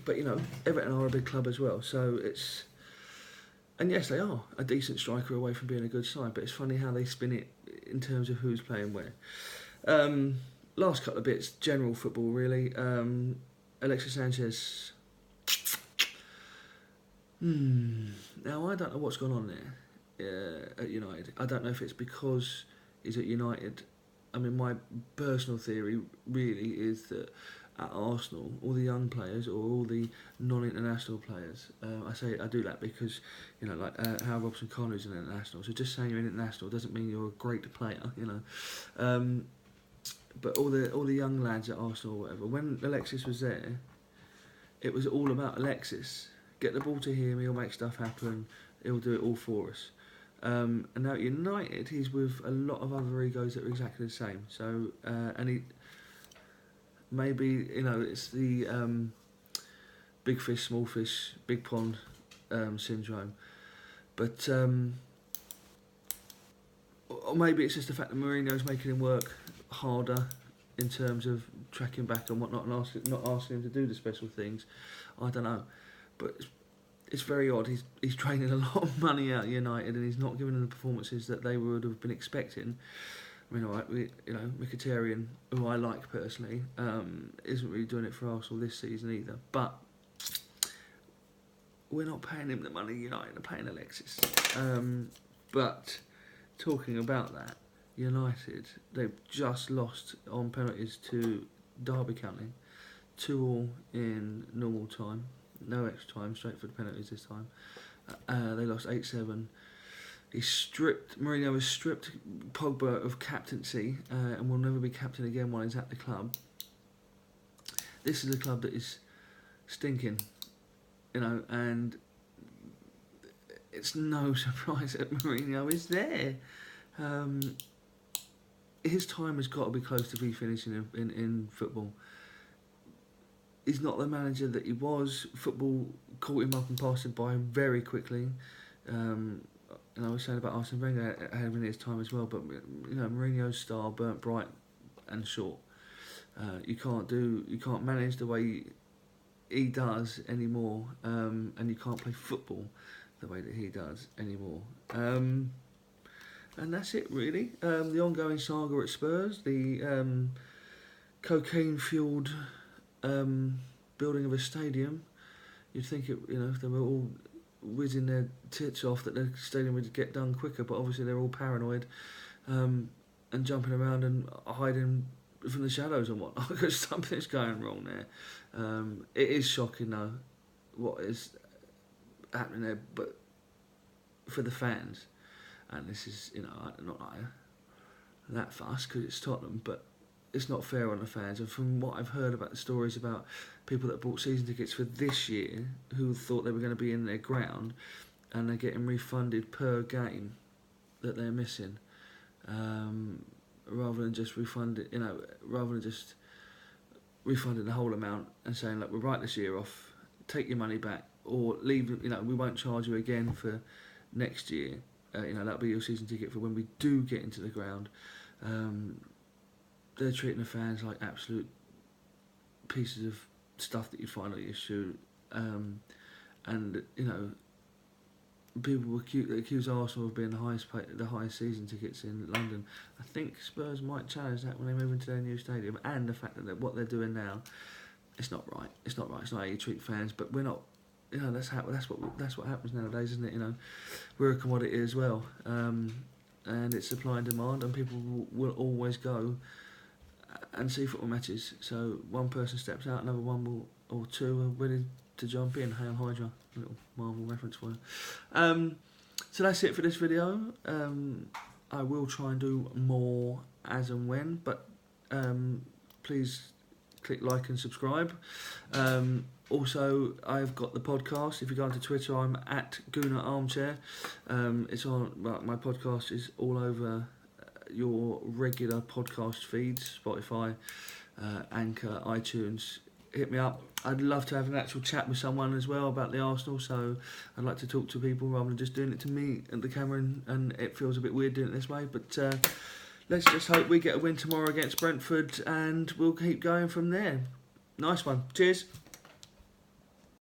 But, you know, Everton are a big club as well, so it's... And yes, they are a decent striker away from being a good side, but it's funny how they spin it in terms of who's playing where. Last couple of bits, general football really. Alexis Sanchez. Now, I don't know what's gone on there at United. I don't know if it's because he's at United. I mean, my personal theory really is that at Arsenal, all the young players or all the non-international players, I do that because, you know, like Hal Robson-Kanu an international. So just saying you're an international doesn't mean you're a great player, you know. But all the young lads at Arsenal or whatever, when Alexis was there, it was all about Alexis. Get the ball to him, he'll make stuff happen, he'll do it all for us. And now at United, he's with a lot of other egos that are exactly the same. So, and he... Maybe, you know, it's the big fish, small fish, big pond syndrome. But, or maybe it's just the fact that Mourinho's making him work harder in terms of tracking back and whatnot and not asking him to do the special things. I don't know. But it's very odd. He's training a lot of money out of United and he's not giving them the performances that they would have been expecting. I mean, alright, you know, Mkhitaryan, who I like personally, isn't really doing it for Arsenal this season either. But we're not paying him the money United are paying Alexis. But talking about that, United, they've just lost on penalties to Derby County, 2-2 in normal time, no extra time, straight for the penalties this time. They lost 8-7. Mourinho has stripped Pogba of captaincy and will never be captain again while he's at the club. This is a club that is stinking, you know, and it's no surprise that Mourinho is there. His time has got to be close to be finishing in football. He's not the manager that he was. Football caught him up and passed it by him very quickly. And I was saying about Arsene Wenger having his time as well, but you know, Mourinho's star burnt bright and short. You can't manage the way he does anymore, and you can't play football the way that he does anymore. And that's it really. The ongoing saga at Spurs, the cocaine-fueled building of a stadium. You'd think it, you know, if they were all whizzing their tits off that the stadium would get done quicker, but obviously they're all paranoid and jumping around and hiding from the shadows and whatnot because something's going wrong there. It is shocking though what is happening there, but for the fans, and this is, you know, not like that fuss because it's Tottenham, but it's not fair on the fans. And from what I've heard about the stories about people that bought season tickets for this year who thought they were going to be in their ground and they're getting refunded per game that they're missing, rather than just refunding the whole amount and saying, look, we'll write this year off, take your money back, or leave, you know, we won't charge you again for next year. You know, that'll be your season ticket for when we do get into the ground. They're treating the fans like absolute pieces of stuff that you find on your shoe, and you know, people accuse Arsenal of being the highest season tickets in London. I think Spurs might challenge that when they move into their new stadium, and the fact that what they're doing now, it's not right. It's not right. It's not how you treat fans. But we're not. You know, that's what happens nowadays, isn't it? You know, we're a commodity as well, and it's supply and demand, and people will always go and see football matches. So one person steps out, another one or two are ready to jump in. Hail Hydra, a little Marvel reference for you. So that's it for this video. I will try and do more as and when, but please click like and subscribe. Also, I've got the podcast. If you go onto Twitter, I'm at Gooner Armchair. It's on. Well, my podcast is all over your regular podcast feeds: Spotify, Anchor, iTunes. Hit me up. I'd love to have an actual chat with someone as well about the Arsenal. So I'd like to talk to people rather than just doing it to me at the camera, and it feels a bit weird doing it this way. But let's just hope we get a win tomorrow against Brentford, and we'll keep going from there. Nice one. Cheers.